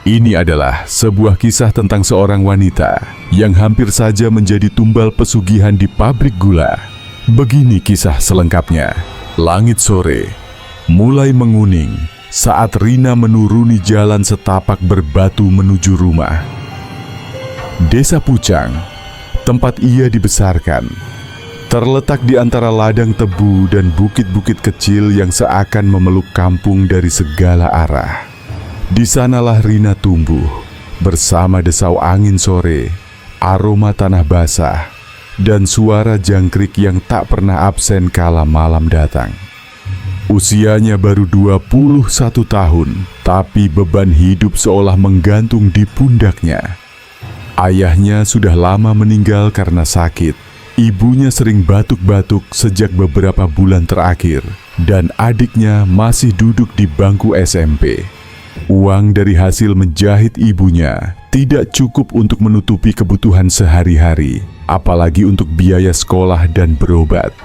Ini adalah sebuah kisah tentang seorang wanita yang hampir saja menjadi tumbal pesugihan di pabrik gula. Begini kisah selengkapnya. Langit sore mulai menguning saat Rina menuruni jalan setapak berbatu menuju rumah. Desa Pucang, tempat ia dibesarkan, terletak di antara ladang tebu dan bukit-bukit kecil yang seakan memeluk kampung dari segala arah. Di sanalah Rina tumbuh, bersama desau angin sore, aroma tanah basah, dan suara jangkrik yang tak pernah absen kala malam datang. Usianya baru 21 tahun, tapi beban hidup seolah menggantung di pundaknya. Ayahnya sudah lama meninggal karena sakit. Ibunya sering batuk-batuk sejak beberapa bulan terakhir, dan adiknya masih duduk di bangku SMP. Uang dari hasil menjahit ibunya tidak cukup untuk menutupi kebutuhan sehari-hari, apalagi untuk biaya sekolah dan berobat.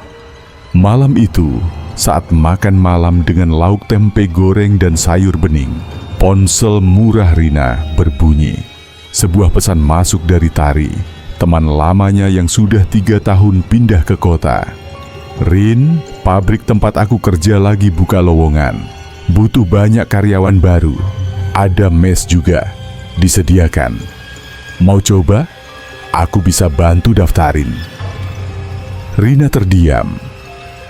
Malam itu, saat makan malam dengan lauk tempe goreng dan sayur bening, ponsel murah Rina berbunyi. Sebuah pesan masuk dari Tari, teman lamanya yang sudah 3 tahun pindah ke kota. "Rin, pabrik tempat aku kerja lagi buka lowongan. Butuh banyak karyawan baru. Ada mes juga disediakan. Mau coba? Aku bisa bantu daftarin." Rina terdiam.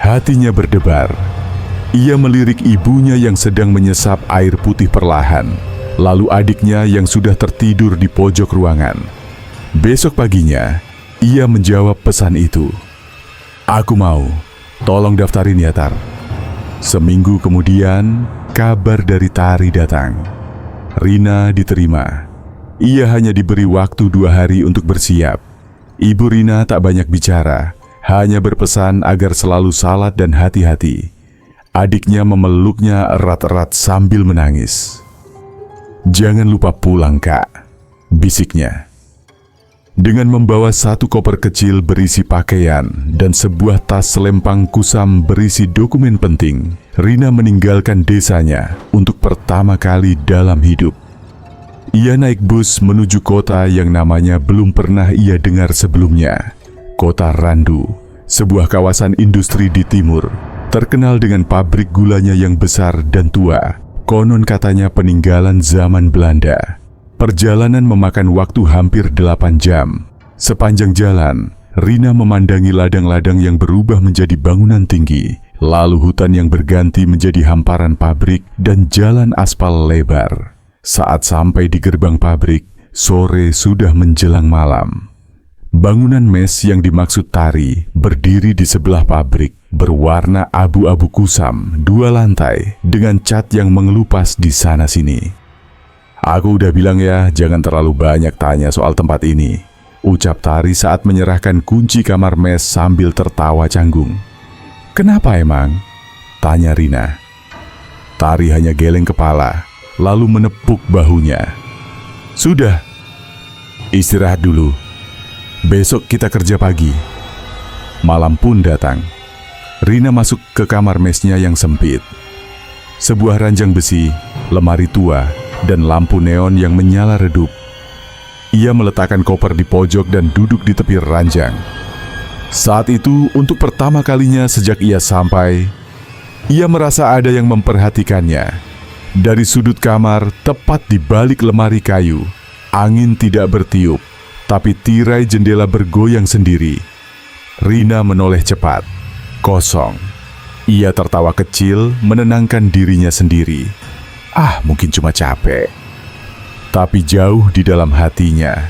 Hatinya berdebar. Ia melirik ibunya yang sedang menyesap air putih perlahan, lalu adiknya yang sudah tertidur di pojok ruangan. Besok paginya, ia menjawab pesan itu. "Aku mau. Tolong daftarin ya, Tar." Seminggu kemudian, kabar dari Tari datang. Rina diterima. Ia hanya diberi waktu 2 hari untuk bersiap. Ibu Rina tak banyak bicara, hanya berpesan agar selalu salat dan hati-hati. Adiknya memeluknya erat-erat sambil menangis. "Jangan lupa pulang, Kak," bisiknya. Dengan membawa 1 koper kecil berisi pakaian dan sebuah tas selempang kusam berisi dokumen penting, Rina meninggalkan desanya untuk pertama kali dalam hidup. Ia naik bus menuju kota yang namanya belum pernah ia dengar sebelumnya. Kota Randu, sebuah kawasan industri di timur, terkenal dengan pabrik gulanya yang besar dan tua. Konon katanya peninggalan zaman Belanda. Perjalanan memakan waktu hampir 8 jam. Sepanjang jalan, Rina memandangi ladang-ladang yang berubah menjadi bangunan tinggi, lalu hutan yang berganti menjadi hamparan pabrik dan jalan aspal lebar. Saat sampai di gerbang pabrik, sore sudah menjelang malam. Bangunan mes yang dimaksud Tari berdiri di sebelah pabrik, berwarna abu-abu kusam, 2 lantai, dengan cat yang mengelupas di sana-sini. "Aku udah bilang ya, jangan terlalu banyak tanya soal tempat ini," ucap Tari saat menyerahkan kunci kamar mes sambil tertawa canggung. "Kenapa emang?" tanya Rina. Tari hanya geleng kepala, lalu menepuk bahunya. "Sudah, istirahat dulu. Besok kita kerja pagi." Malam pun datang. Rina masuk ke kamar mesnya yang sempit. Sebuah ranjang besi, lemari tua, dan lampu neon yang menyala redup. Ia meletakkan koper di pojok dan duduk di tepi ranjang. Saat itu, untuk pertama kalinya sejak ia sampai, ia merasa ada yang memperhatikannya. Dari sudut kamar, tepat di balik lemari kayu, angin tidak bertiup, tapi tirai jendela bergoyang sendiri. Rina menoleh cepat. Kosong. Ia tertawa kecil, menenangkan dirinya sendiri. Mungkin cuma capek. Tapi jauh di dalam hatinya,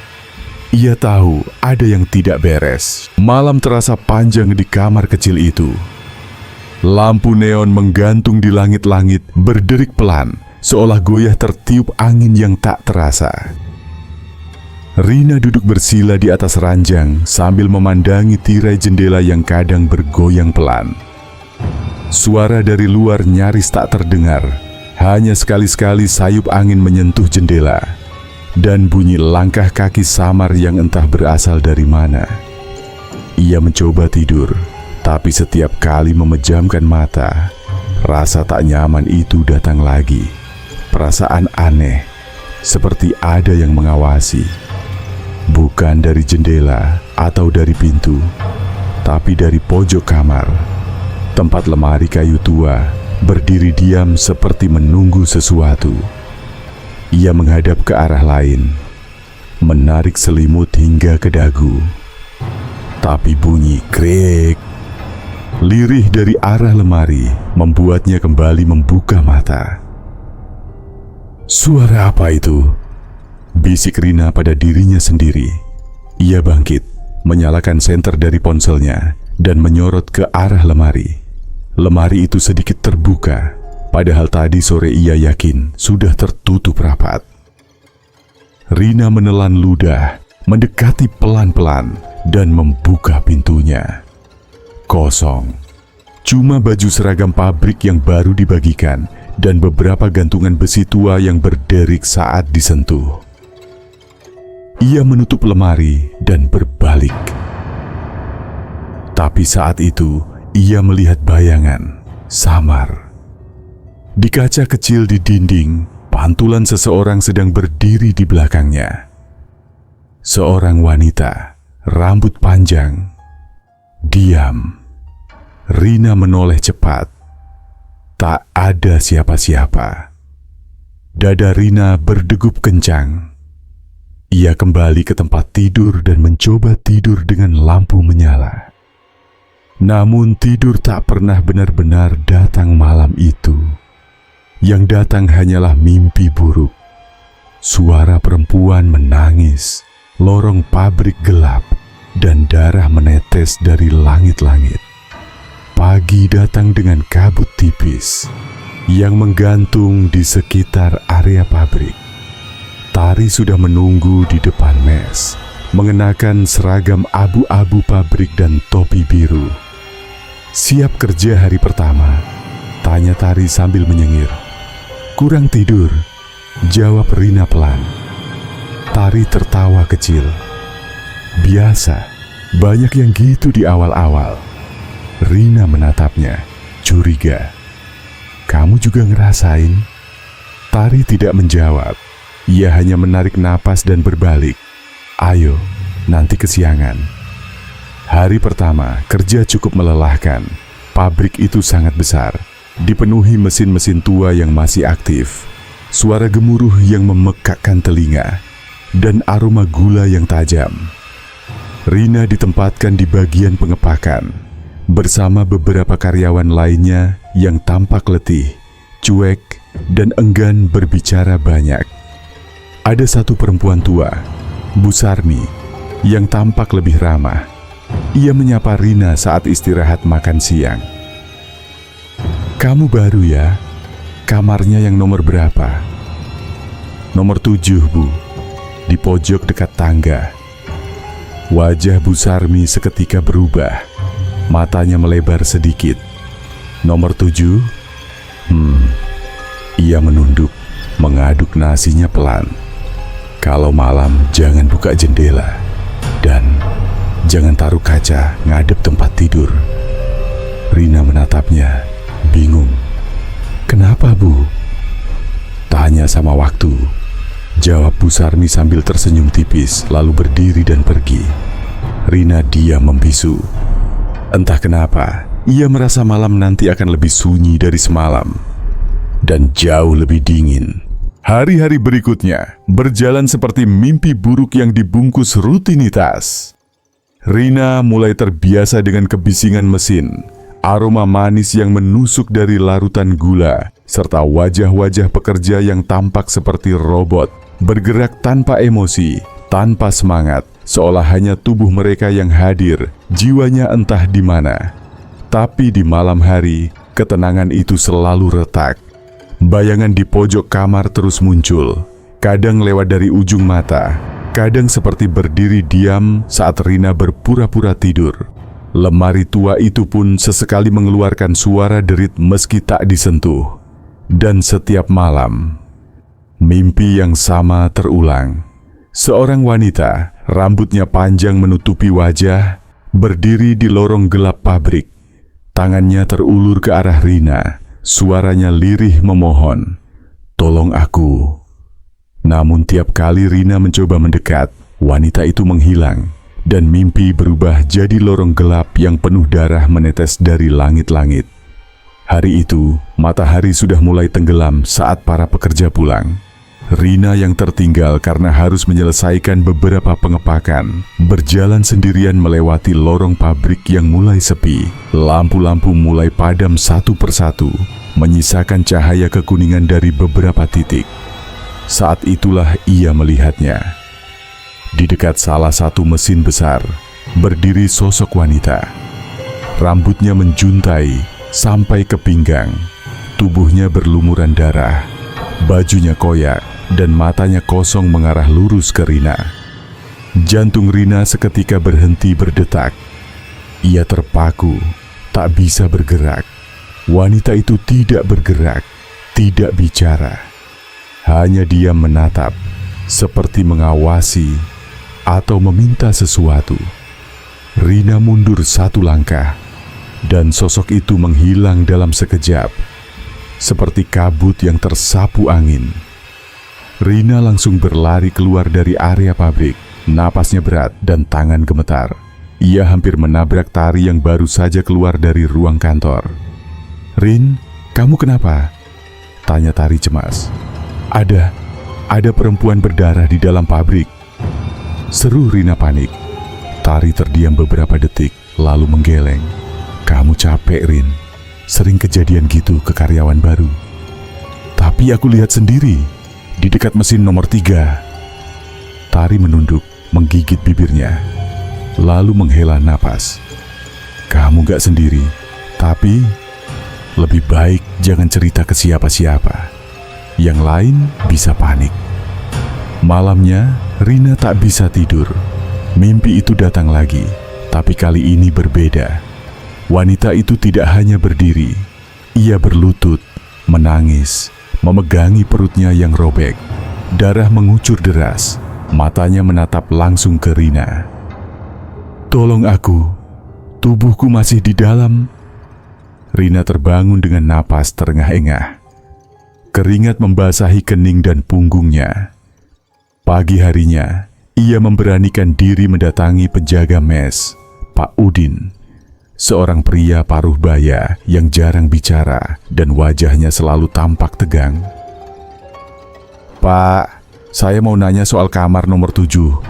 ia tahu ada yang tidak beres. Malam terasa panjang di kamar kecil itu. Lampu neon menggantung di langit-langit, berderik pelan, seolah goyah tertiup angin yang tak terasa. Rina duduk bersila di atas ranjang sambil memandangi tirai jendela yang kadang bergoyang pelan. Suara dari luar nyaris tak terdengar. Hanya sekali-sekali sayup angin menyentuh jendela, dan bunyi langkah kaki samar yang entah berasal dari mana. Ia mencoba tidur, tapi setiap kali memejamkan mata, rasa tak nyaman itu datang lagi. Perasaan aneh, seperti ada yang mengawasi. Bukan dari jendela atau dari pintu, tapi dari pojok kamar. Tempat lemari kayu tua berdiri diam seperti menunggu sesuatu. Ia menghadap ke arah lain, menarik selimut hingga ke dagu. Tapi bunyi krek lirih dari arah lemari membuatnya kembali membuka mata. Suara apa itu? Bisik Rina pada dirinya sendiri. Ia bangkit, menyalakan senter dari ponselnya dan menyorot ke arah lemari. Lemari itu sedikit terbuka, padahal tadi sore ia yakin sudah tertutup rapat. Rina menelan ludah, mendekati pelan-pelan dan membuka pintunya. Kosong. Cuma baju seragam pabrik yang baru dibagikan dan beberapa gantungan besi tua yang berderik saat disentuh. Ia menutup lemari dan berbalik. Tapi saat itu, ia melihat bayangan samar. Di kaca kecil di dinding, pantulan seseorang sedang berdiri di belakangnya. Seorang wanita, rambut panjang, diam. Rina menoleh cepat. Tak ada siapa-siapa. Dada Rina berdegup kencang. Ia kembali ke tempat tidur dan mencoba tidur dengan lampu menyala. Namun tidur tak pernah benar-benar datang malam itu. Yang datang hanyalah mimpi buruk. Suara perempuan menangis, lorong pabrik gelap, dan darah menetes dari langit-langit. Pagi datang dengan kabut tipis yang menggantung di sekitar area pabrik. Tari sudah menunggu di depan mes, mengenakan seragam abu-abu pabrik dan topi biru. Siap kerja hari pertama, tanya Tari sambil menyengir. Kurang tidur, jawab Rina pelan. Tari tertawa kecil. Biasa, banyak yang gitu di awal-awal. Rina menatapnya, curiga. Kamu juga ngerasain? Tari tidak menjawab. Ia hanya menarik napas dan berbalik. Ayo, nanti kesiangan. Hari pertama, kerja cukup melelahkan. Pabrik itu sangat besar, dipenuhi mesin-mesin tua yang masih aktif. Suara gemuruh yang memekakkan telinga, dan aroma gula yang tajam. Rina ditempatkan di bagian pengepakan, bersama beberapa karyawan lainnya yang tampak letih, cuek, dan enggan berbicara banyak. Ada satu perempuan tua, Bu Sarmi, yang tampak lebih ramah. Ia menyapa Rina saat istirahat makan siang. Kamu baru ya? Kamarnya yang nomor berapa? Nomor 7, Bu. Di pojok dekat tangga. Wajah Bu Sarmi seketika berubah. Matanya melebar sedikit. Nomor 7? Ia menunduk, mengaduk nasinya pelan. Kalau malam jangan buka jendela dan jangan taruh kaca ngadep tempat tidur. Rina menatapnya, bingung. Kenapa, Bu? Tanya sama waktu. Jawab Bu Sarmi sambil tersenyum tipis, lalu berdiri dan pergi. Rina diam membisu. Entah kenapa, ia merasa malam nanti akan lebih sunyi dari semalam dan jauh lebih dingin. Hari-hari berikutnya berjalan seperti mimpi buruk yang dibungkus rutinitas. Rina mulai terbiasa dengan kebisingan mesin, aroma manis yang menusuk dari larutan gula, serta wajah-wajah pekerja yang tampak seperti robot, bergerak tanpa emosi, tanpa semangat, seolah hanya tubuh mereka yang hadir, jiwanya entah di mana. Tapi di malam hari, ketenangan itu selalu retak. Bayangan di pojok kamar terus muncul, kadang lewat dari ujung mata, kadang seperti berdiri diam saat Rina berpura-pura tidur. Lemari tua itu pun sesekali mengeluarkan suara derit meski tak disentuh. Dan setiap malam, mimpi yang sama terulang. Seorang wanita, rambutnya panjang menutupi wajah, berdiri di lorong gelap pabrik. Tangannya terulur ke arah Rina. Suaranya lirih memohon, "Tolong aku." Namun tiap kali Rina mencoba mendekat, wanita itu menghilang, dan mimpi berubah jadi lorong gelap yang penuh darah menetes dari langit-langit. Hari itu, matahari sudah mulai tenggelam saat para pekerja pulang. Rina yang tertinggal karena harus menyelesaikan beberapa pengepakan, berjalan sendirian melewati lorong pabrik yang mulai sepi. Lampu-lampu mulai padam satu persatu, menyisakan cahaya kekuningan dari beberapa titik. Saat itulah ia melihatnya. Di dekat salah satu mesin besar, berdiri sosok wanita. Rambutnya menjuntai sampai ke pinggang, tubuhnya berlumuran darah, bajunya koyak, dan matanya kosong mengarah lurus ke Rina. Jantung Rina seketika berhenti berdetak. Ia terpaku, tak bisa bergerak. Wanita itu tidak bergerak, tidak bicara. Hanya diam menatap, seperti mengawasi atau meminta sesuatu. Rina mundur satu langkah, dan sosok itu menghilang dalam sekejap, seperti kabut yang tersapu angin. Rina langsung berlari keluar dari area pabrik, napasnya berat dan tangan gemetar. Ia hampir menabrak Tari yang baru saja keluar dari ruang kantor. "Rin, kamu kenapa?" tanya Tari cemas. Ada perempuan berdarah di dalam pabrik," seru Rina panik. Tari terdiam beberapa detik, lalu menggeleng. "Kamu capek, Rin. Sering kejadian gitu ke karyawan baru." "Tapi aku lihat sendiri, di dekat mesin nomor 3. Tari menunduk, menggigit bibirnya, lalu menghela napas. "Kamu gak sendiri, tapi lebih baik jangan cerita ke siapa-siapa. Yang lain bisa panik." Malamnya, Rina tak bisa tidur. Mimpi itu datang lagi, tapi kali ini berbeda. Wanita itu tidak hanya berdiri, ia berlutut, menangis, memegangi perutnya yang robek. Darah mengucur deras, matanya menatap langsung ke Rina. "Tolong aku, tubuhku masih di dalam." Rina terbangun dengan napas terengah-engah. Keringat membasahi kening dan punggungnya. Pagi harinya, ia memberanikan diri mendatangi penjaga mes, Pak Udin. Seorang pria paruh baya yang jarang bicara dan wajahnya selalu tampak tegang. "Pak, saya mau nanya soal kamar nomor 7.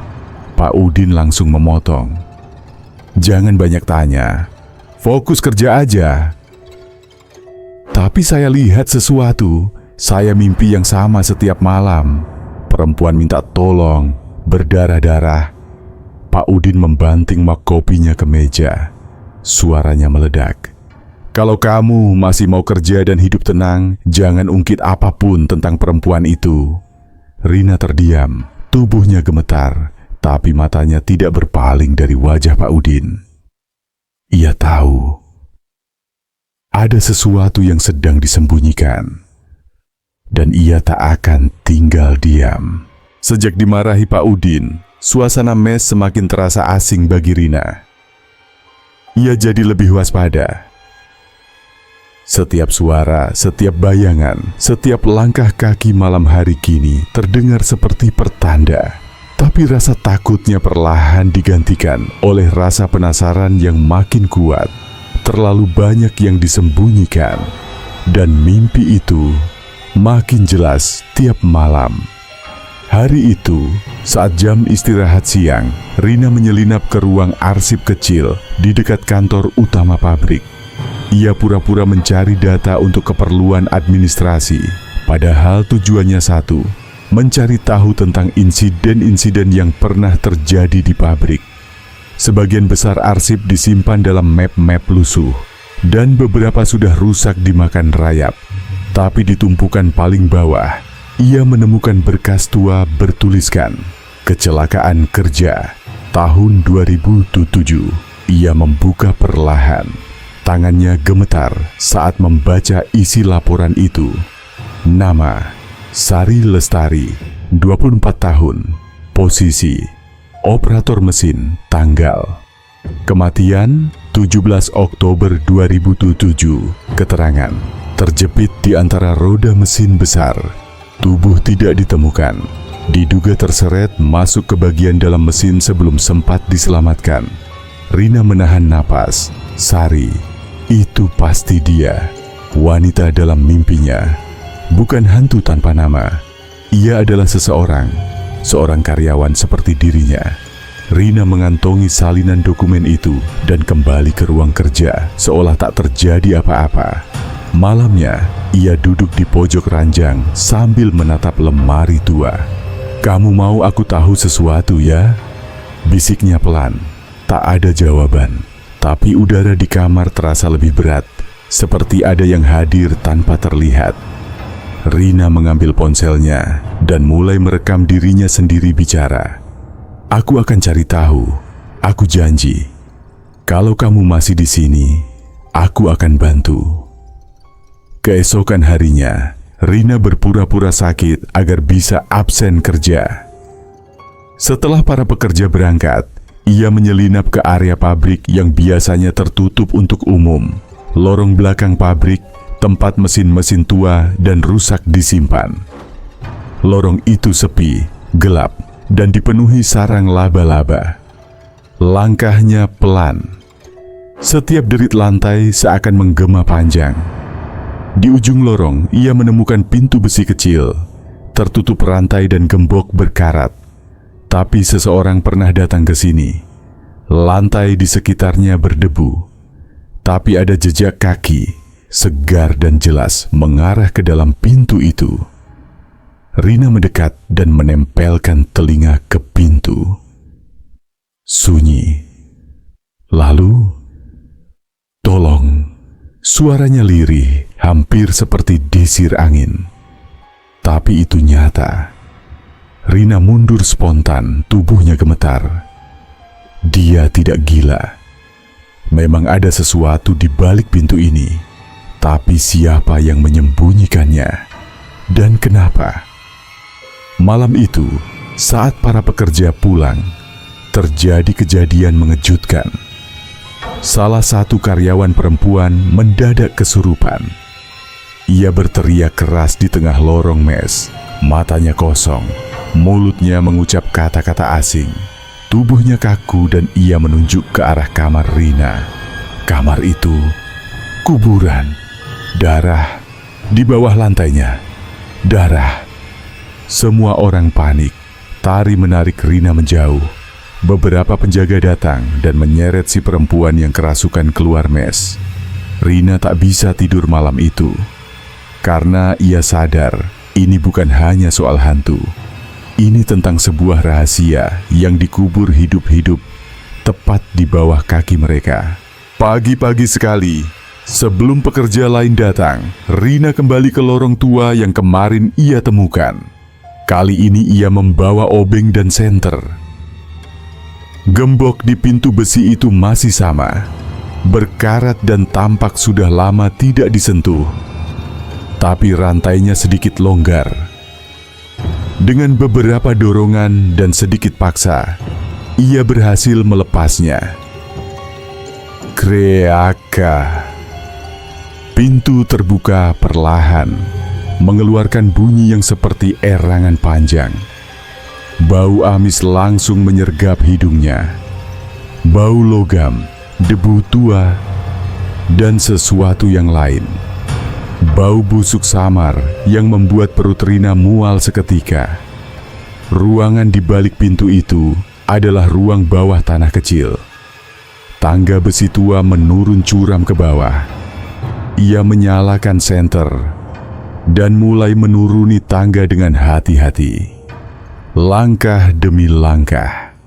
Pak Udin langsung memotong. "Jangan banyak tanya, fokus kerja aja." "Tapi saya lihat sesuatu, saya mimpi yang sama setiap malam. Perempuan minta tolong, berdarah-darah." Pak Udin membanting mug kopinya ke meja. Suaranya meledak. "Kalau kamu masih mau kerja dan hidup tenang, jangan ungkit apapun tentang perempuan itu." Rina terdiam, tubuhnya gemetar, tapi matanya tidak berpaling dari wajah Pak Udin. Ia tahu ada sesuatu yang sedang disembunyikan, dan ia tak akan tinggal diam. Sejak dimarahi Pak Udin, suasana mes semakin terasa asing bagi Rina. Ia jadi lebih waspada. Setiap suara, setiap bayangan, setiap langkah kaki malam hari kini terdengar seperti pertanda. Tapi rasa takutnya perlahan digantikan oleh rasa penasaran yang makin kuat. Terlalu banyak yang disembunyikan, dan mimpi itu makin jelas tiap malam. Hari itu, saat jam istirahat siang, Rina menyelinap ke ruang arsip kecil di dekat kantor utama pabrik. Ia pura-pura mencari data untuk keperluan administrasi, padahal tujuannya satu, mencari tahu tentang insiden-insiden yang pernah terjadi di pabrik. Sebagian besar arsip disimpan dalam map-map lusuh, dan beberapa sudah rusak dimakan rayap. Tapi di tumpukan paling bawah, ia menemukan berkas tua bertuliskan kecelakaan kerja tahun 2007. Ia membuka perlahan. Tangannya gemetar saat membaca isi laporan itu. Nama Sari Lestari, 24 tahun. Posisi operator mesin. Tanggal kematian 17 Oktober 2007. Keterangan terjepit di antara roda mesin besar. Tubuh tidak ditemukan. Diduga terseret masuk ke bagian dalam mesin sebelum sempat diselamatkan. Rina menahan napas. Sari, itu pasti dia. Wanita dalam mimpinya. Bukan hantu tanpa nama. Ia adalah seorang karyawan seperti dirinya. Rina mengantongi salinan dokumen itu dan kembali ke ruang kerja seolah tak terjadi apa-apa. Malamnya, ia duduk di pojok ranjang sambil menatap lemari tua. "Kamu mau aku tahu sesuatu ya?" bisiknya pelan. Tak ada jawaban, tapi udara di kamar terasa lebih berat, seperti ada yang hadir tanpa terlihat. Rina mengambil ponselnya dan mulai merekam dirinya sendiri bicara. "Aku akan cari tahu, aku janji. Kalau kamu masih di sini, aku akan bantu." Keesokan harinya, Rina berpura-pura sakit agar bisa absen kerja. Setelah para pekerja berangkat, ia menyelinap ke area pabrik yang biasanya tertutup untuk umum. Lorong belakang pabrik, tempat mesin-mesin tua dan rusak disimpan. Lorong itu sepi, gelap, dan dipenuhi sarang laba-laba. Langkahnya pelan. Setiap derit lantai seakan menggema panjang. Di ujung lorong, ia menemukan pintu besi kecil, tertutup rantai dan gembok berkarat. Tapi seseorang pernah datang ke sini. Lantai di sekitarnya berdebu, tapi ada jejak kaki, segar dan jelas mengarah ke dalam pintu itu. Rina mendekat dan menempelkan telinga ke pintu. Sunyi. Lalu, "Tolong." Suaranya lirih, hampir seperti desir angin. Tapi itu nyata. Rina mundur spontan, tubuhnya gemetar. Dia tidak gila. Memang ada sesuatu di balik pintu ini. Tapi siapa yang menyembunyikannya? Dan kenapa? Malam itu, saat para pekerja pulang, terjadi kejadian mengejutkan. Salah satu karyawan perempuan mendadak kesurupan. Ia berteriak keras di tengah lorong mes, matanya kosong, mulutnya mengucap kata-kata asing. Tubuhnya kaku dan ia menunjuk ke arah kamar Rina. Kamar itu, kuburan, darah, di bawah lantainya, darah. Semua orang panik, Tari menarik Rina menjauh. Beberapa penjaga datang dan menyeret si perempuan yang kerasukan keluar mes. Rina tak bisa tidur malam itu, karena ia sadar ini bukan hanya soal hantu. Ini tentang sebuah rahasia yang dikubur hidup-hidup tepat di bawah kaki mereka. Pagi-pagi sekali, sebelum pekerja lain datang, Rina kembali ke lorong tua yang kemarin ia temukan. Kali ini ia membawa obeng dan senter. Gembok di pintu besi itu masih sama, berkarat dan tampak sudah lama tidak disentuh. Tapi rantainya sedikit longgar. Dengan beberapa dorongan dan sedikit paksa, ia berhasil melepasnya. Kreaka. Pintu terbuka perlahan, mengeluarkan bunyi yang seperti erangan panjang. Bau amis langsung menyergap hidungnya. Bau logam, debu tua, dan sesuatu yang lain. Bau busuk samar yang membuat perut Rina mual seketika. Ruangan di balik pintu itu adalah ruang bawah tanah kecil. Tangga besi tua menurun curam ke bawah. Ia menyalakan senter dan mulai menuruni tangga dengan hati-hati. Langkah demi langkah.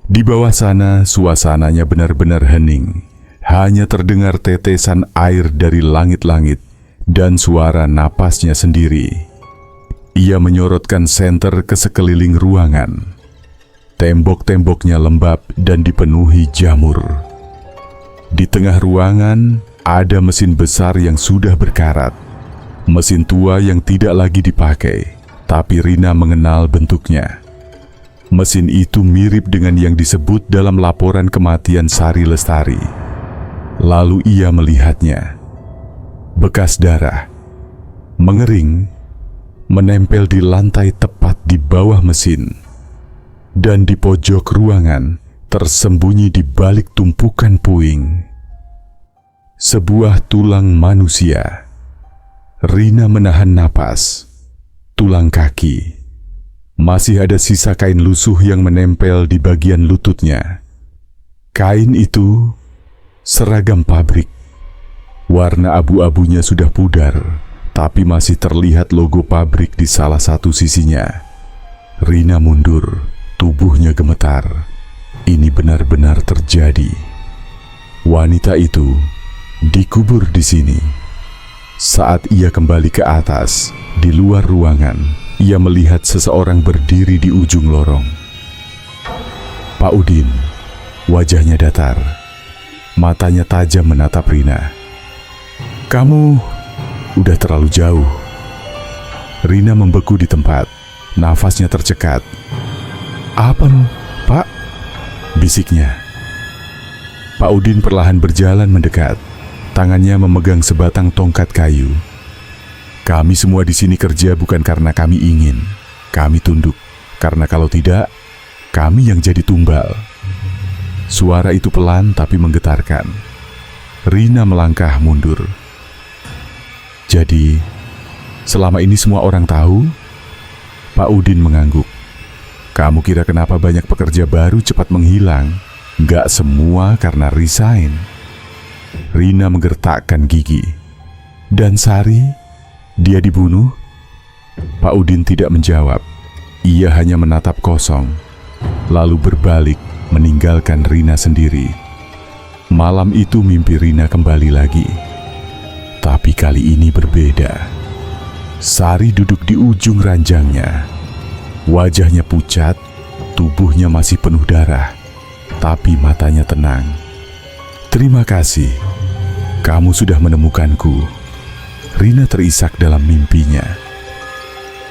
Di bawah sana suasananya benar-benar hening. Hanya terdengar tetesan air dari langit-langit dan suara napasnya sendiri. Ia menyorotkan senter ke sekeliling ruangan. Tembok-temboknya lembab dan dipenuhi jamur. Di tengah ruangan ada mesin besar yang sudah berkarat. Mesin tua yang tidak lagi dipakai. Tapi Rina mengenal bentuknya. Mesin itu mirip dengan yang disebut dalam laporan kematian Sari Lestari. Lalu ia melihatnya. Bekas darah, mengering, menempel di lantai tepat di di bawah mesin. Dan di pojok ruangan, tersembunyi di balik tumpukan puing, sebuah tulang manusia. Rina menahan napas. Tulang kaki. Masih ada sisa kain lusuh yang menempel di bagian lututnya. Kain itu seragam pabrik. Warna abu-abunya sudah pudar, tapi masih terlihat logo pabrik di salah satu sisinya. Rina mundur, tubuhnya gemetar. Ini benar-benar terjadi. Wanita itu dikubur di sini. Saat ia kembali ke atas, di luar ruangan, ia melihat seseorang berdiri di ujung lorong. Pak Udin, wajahnya datar, matanya tajam menatap Rina. "Kamu udah terlalu jauh." Rina membeku di tempat, nafasnya tercekat. "Apa lu, Pak?" bisiknya. Pak Udin perlahan berjalan mendekat, tangannya memegang sebatang tongkat kayu. "Kami semua di sini kerja bukan karena kami ingin. Kami tunduk, karena kalau tidak, kami yang jadi tumbal." Suara itu pelan tapi menggetarkan. Rina melangkah mundur. "Jadi, selama ini semua orang tahu?" Pak Udin mengangguk. "Kamu kira kenapa banyak pekerja baru cepat menghilang? Nggak semua karena resign." Rina menggertakkan gigi. "Dan Sari? Dia dibunuh?" Pak Udin tidak menjawab. Ia hanya menatap kosong, lalu berbalik meninggalkan Rina sendiri. Malam itu mimpi Rina kembali lagi. Tapi kali ini berbeda. Sari duduk di ujung ranjangnya. Wajahnya pucat, tubuhnya masih penuh darah, tapi matanya tenang. "Terima kasih, kamu sudah menemukanku." Rina terisak dalam mimpinya.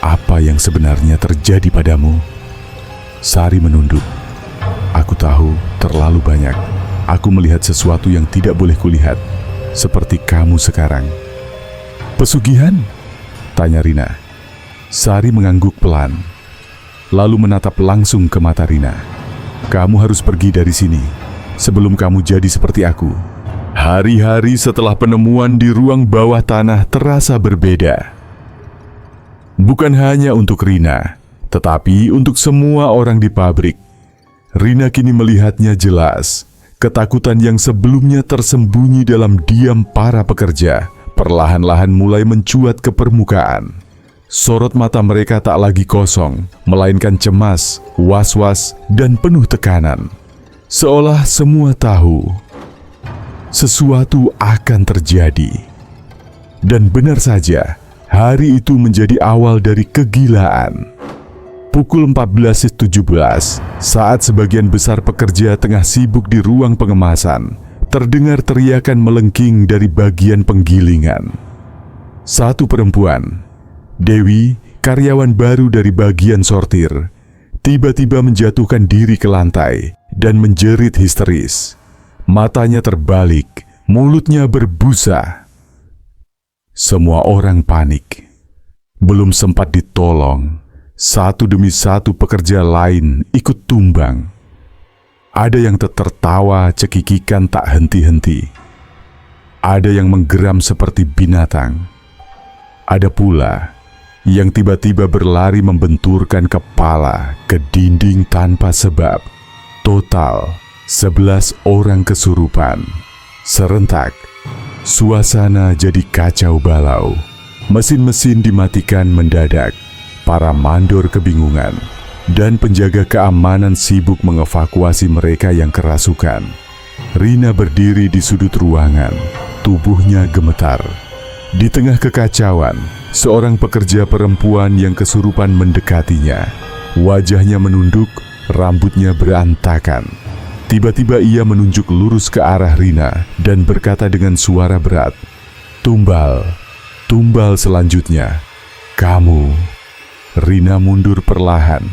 "Apa yang sebenarnya terjadi padamu?" Sari menunduk. "Aku tahu terlalu banyak. Aku melihat sesuatu yang tidak boleh kulihat, seperti kamu sekarang." "Pesugihan?" tanya Rina. Sari mengangguk pelan, lalu menatap langsung ke mata Rina. "Kamu harus pergi dari sini, sebelum kamu jadi seperti aku." Hari-hari setelah penemuan di ruang bawah tanah terasa berbeda. Bukan hanya untuk Rina, tetapi untuk semua orang di pabrik. Rina kini melihatnya jelas. Ketakutan yang sebelumnya tersembunyi dalam diam para pekerja, perlahan-lahan mulai mencuat ke permukaan. Sorot mata mereka tak lagi kosong, melainkan cemas, was-was, dan penuh tekanan. Seolah semua tahu sesuatu akan terjadi. Dan benar saja, hari itu menjadi awal dari kegilaan. Pukul 14.17, saat sebagian besar pekerja tengah sibuk di ruang pengemasan, terdengar teriakan melengking dari bagian penggilingan. Satu perempuan, Dewi, karyawan baru dari bagian sortir, tiba-tiba menjatuhkan diri ke lantai dan menjerit histeris. Matanya terbalik, mulutnya berbusa. Semua orang panik. Belum sempat ditolong, satu demi satu pekerja lain ikut tumbang. Ada yang tertawa cekikikan tak henti-henti. Ada yang menggeram seperti binatang. Ada pula yang tiba-tiba berlari membenturkan kepala ke dinding tanpa sebab. Total 11 orang kesurupan. Serentak, suasana jadi kacau balau. Mesin-mesin dimatikan mendadak. Para mandor kebingungan, dan penjaga keamanan sibuk mengevakuasi mereka yang kerasukan. Rina berdiri di sudut ruangan, tubuhnya gemetar. Di tengah kekacauan, seorang pekerja perempuan yang kesurupan mendekatinya. Wajahnya menunduk, rambutnya berantakan. Tiba-tiba ia menunjuk lurus ke arah Rina dan berkata dengan suara berat, "Tumbal, tumbal selanjutnya, kamu." Rina mundur perlahan.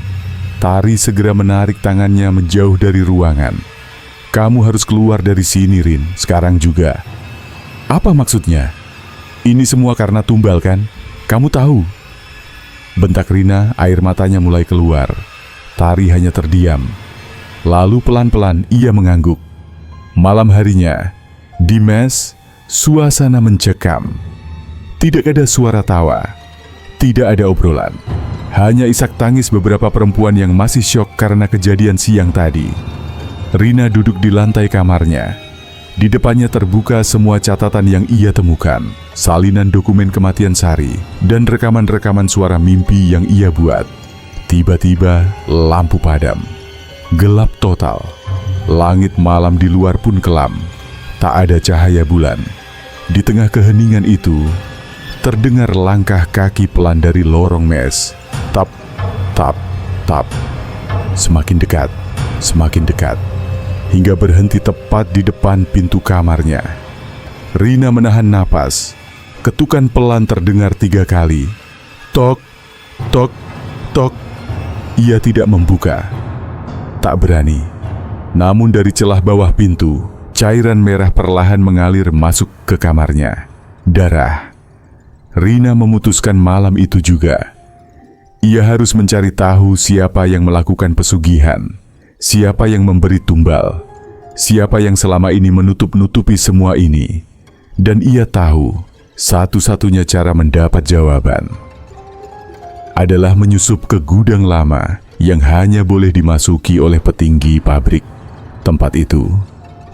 Tari segera menarik tangannya menjauh dari ruangan. "Kamu harus keluar dari sini, Rin, sekarang juga." "Apa maksudnya? Ini semua karena tumbal kan? Kamu tahu?" Bentak Rina, air matanya mulai keluar. Tari hanya terdiam. Lalu pelan-pelan ia mengangguk. Malam harinya, di mes, suasana mencekam. Tidak ada suara tawa, tidak ada obrolan. Hanya isak tangis beberapa perempuan yang masih syok karena kejadian siang tadi. Rina duduk di lantai kamarnya. Di depannya terbuka semua catatan yang ia temukan, salinan dokumen kematian Sari, dan rekaman-rekaman suara mimpi yang ia buat. Tiba-tiba, lampu padam. Gelap total. Langit malam di luar pun kelam. Tak ada cahaya bulan. Di tengah keheningan itu, terdengar langkah kaki pelan dari lorong mes. Tap, tap, tap. Semakin dekat, semakin dekat. Hingga berhenti tepat di depan pintu kamarnya. Rina menahan napas. Ketukan pelan terdengar 3 kali. Tok, tok, tok. Ia tidak membuka. Tak berani. Namun dari celah bawah pintu, cairan merah perlahan mengalir masuk ke kamarnya. Darah. Rina memutuskan malam itu juga. Ia harus mencari tahu siapa yang melakukan pesugihan. Siapa yang memberi tumbal? Siapa yang selama ini menutup-nutupi semua ini? Dan ia tahu, satu-satunya cara mendapat jawaban adalah menyusup ke gudang lama yang hanya boleh dimasuki oleh petinggi pabrik. Tempat itu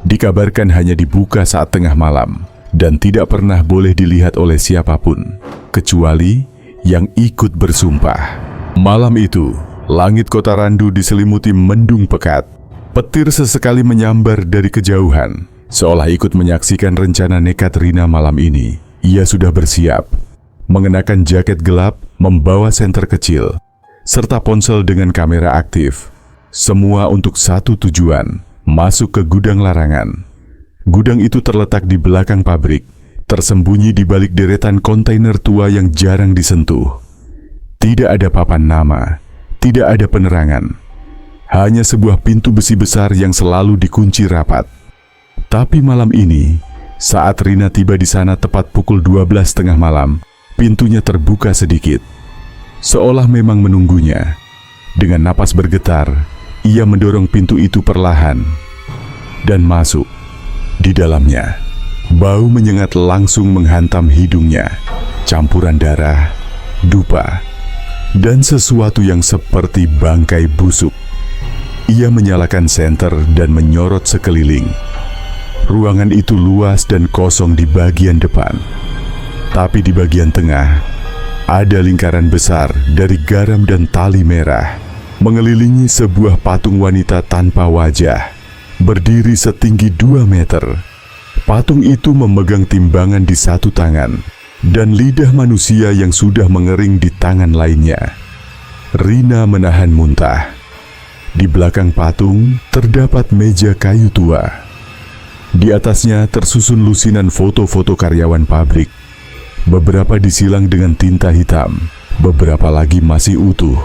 dikabarkan hanya dibuka saat tengah malam dan tidak pernah boleh dilihat oleh siapapun, kecuali yang ikut bersumpah. Malam itu, langit kota Randu diselimuti mendung pekat. Petir sesekali menyambar dari kejauhan, seolah ikut menyaksikan rencana nekat Rina malam ini. Ia sudah bersiap, mengenakan jaket gelap, membawa senter kecil, serta ponsel dengan kamera aktif. Semua untuk satu tujuan, masuk ke gudang larangan. Gudang itu terletak di belakang pabrik, tersembunyi di balik deretan kontainer tua yang jarang disentuh. Tidak ada papan nama. Tidak ada penerangan, hanya sebuah pintu besi besar yang selalu dikunci rapat. Tapi malam ini, saat Rina tiba di sana tepat pukul 12 tengah malam, pintunya terbuka sedikit, seolah memang menunggunya. Dengan napas bergetar, ia mendorong pintu itu perlahan dan masuk. Di dalamnya, bau menyengat langsung menghantam hidungnya, campuran darah, dupa, dan sesuatu yang seperti bangkai busuk. Ia menyalakan senter dan menyorot sekeliling. Ruangan itu luas dan kosong di bagian depan. Tapi di bagian tengah, ada lingkaran besar dari garam dan tali merah, mengelilingi sebuah patung wanita tanpa wajah, berdiri setinggi 2 meter. Patung itu memegang timbangan di satu tangan, dan lidah manusia yang sudah mengering di tangan lainnya. Rina menahan muntah. Di belakang patung terdapat meja kayu tua. Di atasnya tersusun lusinan foto-foto karyawan pabrik. Beberapa disilang dengan tinta hitam, beberapa lagi masih utuh,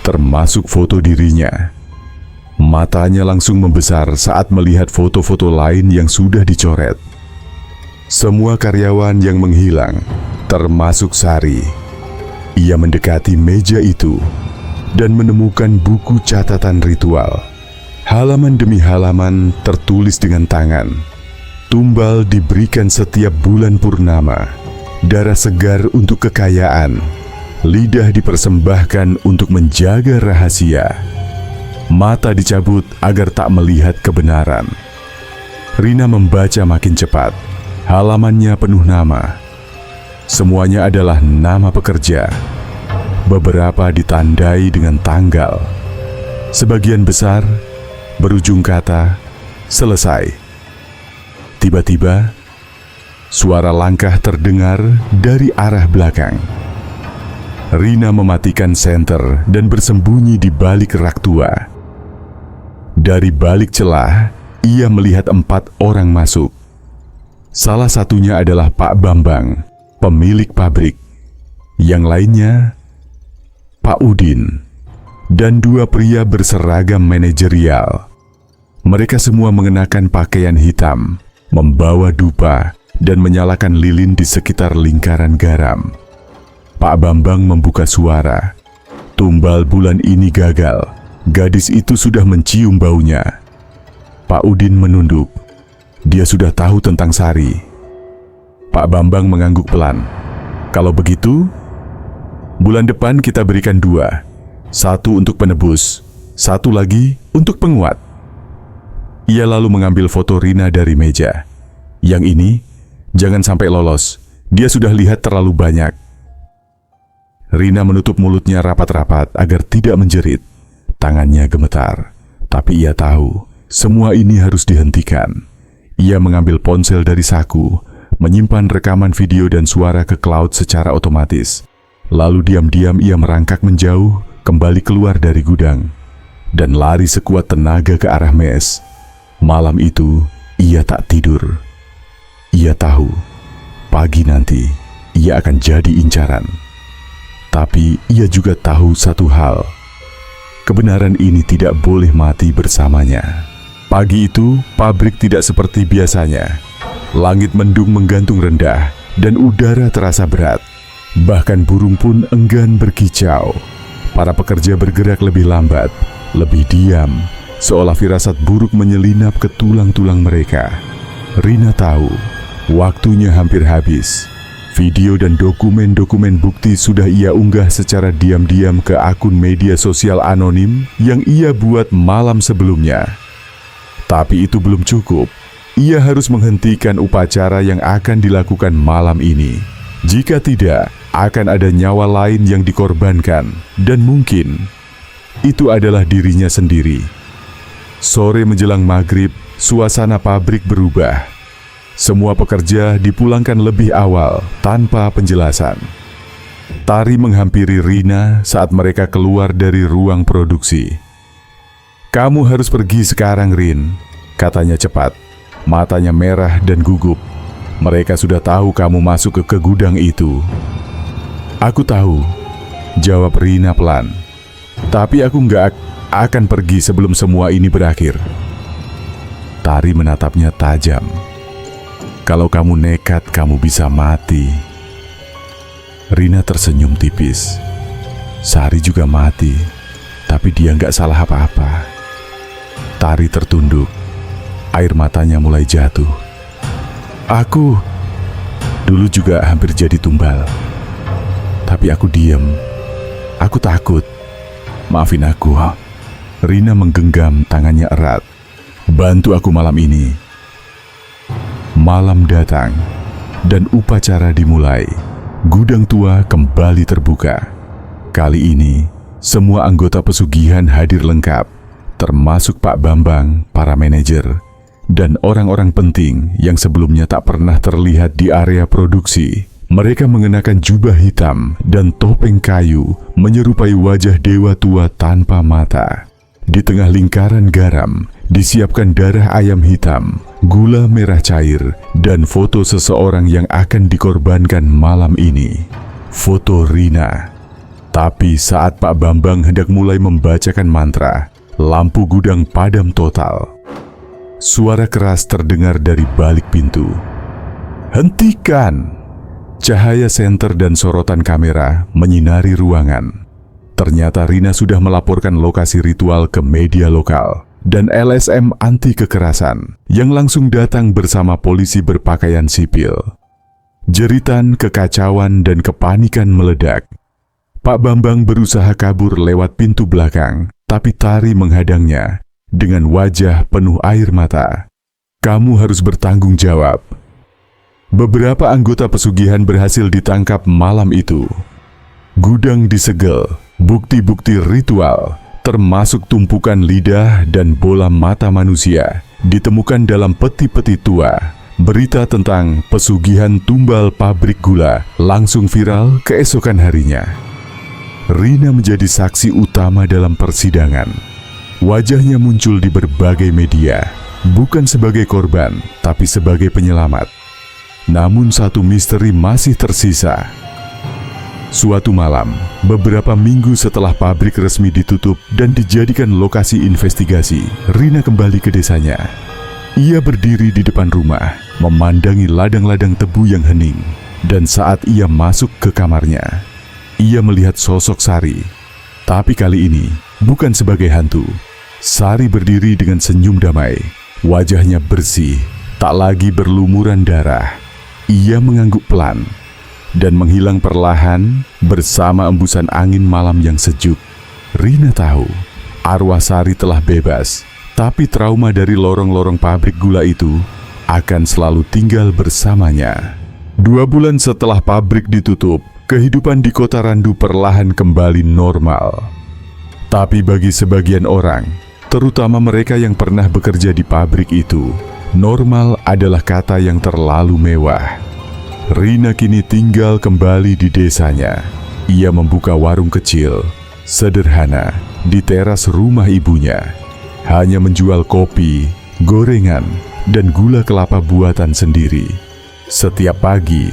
termasuk foto dirinya. Matanya langsung membesar saat melihat foto-foto lain yang sudah dicoret. Semua karyawan yang menghilang, termasuk Sari. Ia mendekati meja itu dan menemukan buku catatan ritual. Halaman demi halaman tertulis dengan tangan. Tumbal diberikan setiap bulan purnama. Darah segar untuk kekayaan. Lidah dipersembahkan untuk menjaga rahasia. Mata dicabut agar tak melihat kebenaran. Rina membaca makin cepat. Halamannya penuh nama. Semuanya adalah nama pekerja. Beberapa ditandai dengan tanggal. Sebagian besar berujung kata selesai. Tiba-tiba, suara langkah terdengar dari arah belakang. Rina mematikan senter dan bersembunyi di balik rak tua. Dari balik celah, ia melihat 4 orang masuk. Salah satunya adalah Pak Bambang, pemilik pabrik. Yang lainnya, Pak Udin, dan 2 pria berseragam manajerial. Mereka semua mengenakan pakaian hitam, membawa dupa, dan menyalakan lilin di sekitar lingkaran garam. Pak Bambang membuka suara Tumbal bulan ini gagal. Gadis itu sudah mencium baunya. Pak Udin menunduk. Dia sudah tahu tentang Sari. Pak Bambang mengangguk pelan. Kalau begitu, bulan depan kita berikan 2. 1 untuk penebus, 1 lagi untuk penguat. Ia lalu mengambil foto Rina dari meja. Yang ini, jangan sampai lolos. Dia sudah lihat terlalu banyak. Rina menutup mulutnya rapat-rapat agar tidak menjerit. Tangannya gemetar. Tapi ia tahu, semua ini harus dihentikan. Ia mengambil ponsel dari saku, menyimpan rekaman video dan suara ke cloud secara otomatis. Lalu diam-diam ia merangkak menjauh, kembali keluar dari gudang, dan lari sekuat tenaga ke arah mes. Malam itu, ia tak tidur. Ia tahu, pagi nanti, ia akan jadi incaran. Tapi ia juga tahu satu hal, kebenaran ini tidak boleh mati bersamanya. Pagi itu, pabrik tidak seperti biasanya. Langit mendung menggantung rendah, dan udara terasa berat. Bahkan burung pun enggan berkicau. Para pekerja bergerak lebih lambat, lebih diam, seolah firasat buruk menyelinap ke tulang-tulang mereka. Rina tahu, waktunya hampir habis. Video dan dokumen-dokumen bukti sudah ia unggah secara diam-diam ke akun media sosial anonim yang ia buat malam sebelumnya. Tapi itu belum cukup. Ia harus menghentikan upacara yang akan dilakukan malam ini. Jika tidak, akan ada nyawa lain yang dikorbankan, dan mungkin itu adalah dirinya sendiri. Sore menjelang maghrib, suasana pabrik berubah. Semua pekerja dipulangkan lebih awal tanpa penjelasan. Tari menghampiri Rina saat mereka keluar dari ruang produksi. "Kamu harus pergi sekarang, Rin," katanya cepat. Matanya merah dan gugup. "Mereka sudah tahu kamu masuk ke gudang itu." "Aku tahu," jawab Rina pelan. "Tapi aku nggak akan pergi sebelum semua ini berakhir." Tari menatapnya tajam. "Kalau kamu nekat, kamu bisa mati." Rina tersenyum tipis. Sari juga mati, tapi dia nggak salah apa-apa. Tari tertunduk. Air matanya mulai jatuh. "Aku dulu juga hampir jadi tumbal. Tapi aku diam. Aku takut. Maafin aku." Rina menggenggam tangannya erat. "Bantu aku malam ini." Malam datang, dan upacara dimulai. Gudang tua kembali terbuka. Kali ini, semua anggota pesugihan hadir lengkap, termasuk Pak Bambang, para manajer, dan orang-orang penting yang sebelumnya tak pernah terlihat di area produksi. Mereka mengenakan jubah hitam dan topeng kayu, menyerupai wajah dewa tua tanpa mata. Di tengah lingkaran garam, disiapkan darah ayam hitam, gula merah cair, dan foto seseorang yang akan dikorbankan malam ini. Foto Rina. Tapi saat Pak Bambang hendak mulai membacakan mantra, lampu gudang padam total. Suara keras terdengar dari balik pintu. "Hentikan!" Cahaya senter dan sorotan kamera menyinari ruangan. Ternyata Rina sudah melaporkan lokasi ritual ke media lokal dan LSM anti kekerasan yang langsung datang bersama polisi berpakaian sipil. Jeritan, kekacauan, dan kepanikan meledak. Pak Bambang berusaha kabur lewat pintu belakang, tapi Tari menghadangnya dengan wajah penuh air mata. "Kamu harus bertanggung jawab." Beberapa anggota pesugihan berhasil ditangkap malam itu. Gudang disegel. Bukti-bukti ritual, termasuk tumpukan lidah dan bola mata manusia, ditemukan dalam peti-peti tua. Berita tentang pesugihan tumbal pabrik gula langsung viral keesokan harinya. Rina menjadi saksi utama dalam persidangan. Wajahnya muncul di berbagai media, bukan sebagai korban, tapi sebagai penyelamat. Namun satu misteri masih tersisa. Suatu malam, beberapa minggu setelah pabrik resmi ditutup dan dijadikan lokasi investigasi, Rina kembali ke desanya. Ia berdiri di depan rumah, memandangi ladang-ladang tebu yang hening. Dan saat ia masuk ke kamarnya, ia melihat sosok Sari. Tapi kali ini bukan sebagai hantu. Sari berdiri dengan senyum damai. Wajahnya bersih, tak lagi berlumuran darah. Ia mengangguk pelan dan menghilang perlahan bersama embusan angin malam yang sejuk. Rina tahu arwah Sari telah bebas, tapi trauma dari lorong-lorong pabrik gula itu akan selalu tinggal bersamanya. 2 bulan setelah pabrik ditutup, kehidupan di Kota Randu perlahan kembali normal. Tapi bagi sebagian orang, terutama mereka yang pernah bekerja di pabrik itu, normal adalah kata yang terlalu mewah. Rina kini tinggal kembali di desanya. Ia membuka warung kecil, sederhana, di teras rumah ibunya. Hanya menjual kopi, gorengan, dan gula kelapa buatan sendiri. Setiap pagi,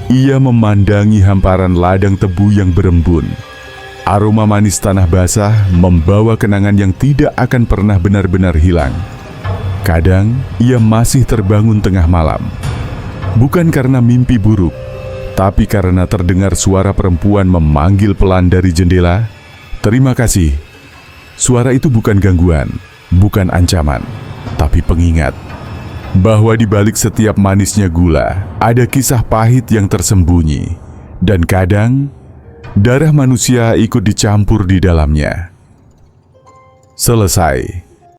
ia memandangi hamparan ladang tebu yang berembun. Aroma manis tanah basah membawa kenangan yang tidak akan pernah benar-benar hilang. Kadang, ia masih terbangun tengah malam. Bukan karena mimpi buruk, tapi karena terdengar suara perempuan memanggil pelan dari jendela. "Terima kasih." Suara itu bukan gangguan, bukan ancaman, tapi pengingat bahwa di balik setiap manisnya gula, ada kisah pahit yang tersembunyi. Dan kadang, darah manusia ikut dicampur di dalamnya. Selesai.